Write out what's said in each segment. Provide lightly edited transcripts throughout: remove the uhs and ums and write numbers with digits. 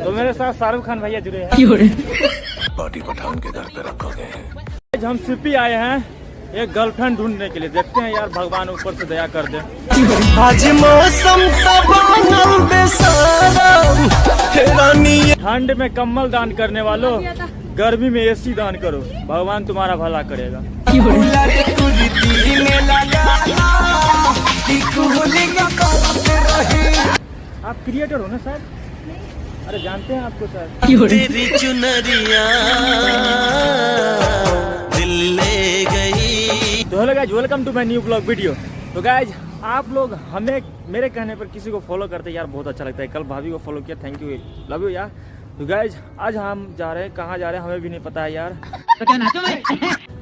तो मेरे साथ शाहरुख खान भैया जुड़े हैं। पार्टी पठान के घर पे रखोगे। आज हम सिपी आए हैं एक गर्लफ्रेंड ढूंढने के लिए। देखते हैं यार भगवान ऊपर से दया कर दे। आज मौसम ठंड में कम्बल दान करने वालों, गर्मी में एसी दान करो, भगवान तुम्हारा भला करेगा। आप क्रिएटर हो ना सर? अरे जानते हैं आपको सर। तेरी चुनरिया दिल ले गई। तो hello guys, welcome to my new blog video. तो गाइज आप लोग हमें मेरे कहने पर किसी को फॉलो करते यार बहुत अच्छा लगता है। कल भाभी को फॉलो किया, थैंक यू, लव यू यार। तो गाइज आज हम जा रहे हैं, कहाँ जा रहे हैं हमें भी नहीं पता है यार।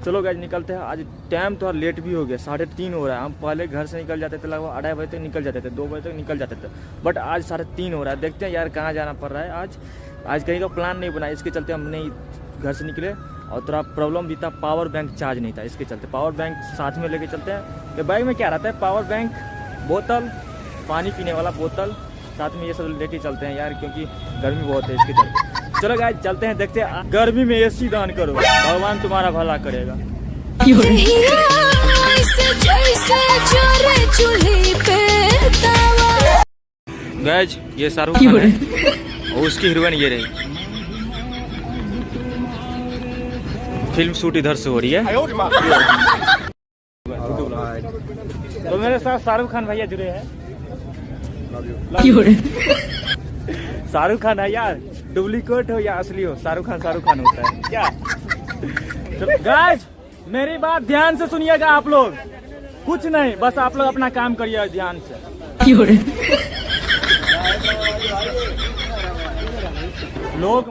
चलो गाइज निकलते हैं। आज टाइम थोड़ा लेट भी हो गया, 3:30 हो रहा है। हम पहले घर से निकल जाते थे लगभग 2:30 बजे तक निकल जाते थे, 2 बजे तक निकल जाते थे, बट आज 3:30 हो रहा है। देखते हैं यार कहाँ जाना पड़ रहा है। आज कहीं का प्लान नहीं बना, इसके चलते हम नहीं घर से निकले। और थोड़ा प्रॉब्लम भी था, पावर बैंक चार्ज नहीं था, इसके चलते पावर बैंक साथ में लेके चलते हैं। ये बैग में क्या रहता है? पावर बैंक, बोतल, पानी पीने वाला बोतल, साथ में ये सब लेके चलते हैं यार, क्योंकि गर्मी बहुत है इसके चलते। चलो गाइस चलते हैं, देखते हैं। गर्मी में एसी दान करो, भगवान तुम्हारा भला करेगा। गाइस ये शाहरुख खान है और उसकी हीरोइन ये रही। फिल्म शूट इधर से हो रही है। तो मेरे साथ शाहरुख खान भैया जुड़े हैं। शाहरुख खान है यार, डुप्लीकेट हो या असली हो, शाहरुख खान होता है क्या? तो गाइस मेरी बात ध्यान से सुनिएगा आप लोग, कुछ नहीं, बस आप लोग अपना काम करिए ध्यान से। लोग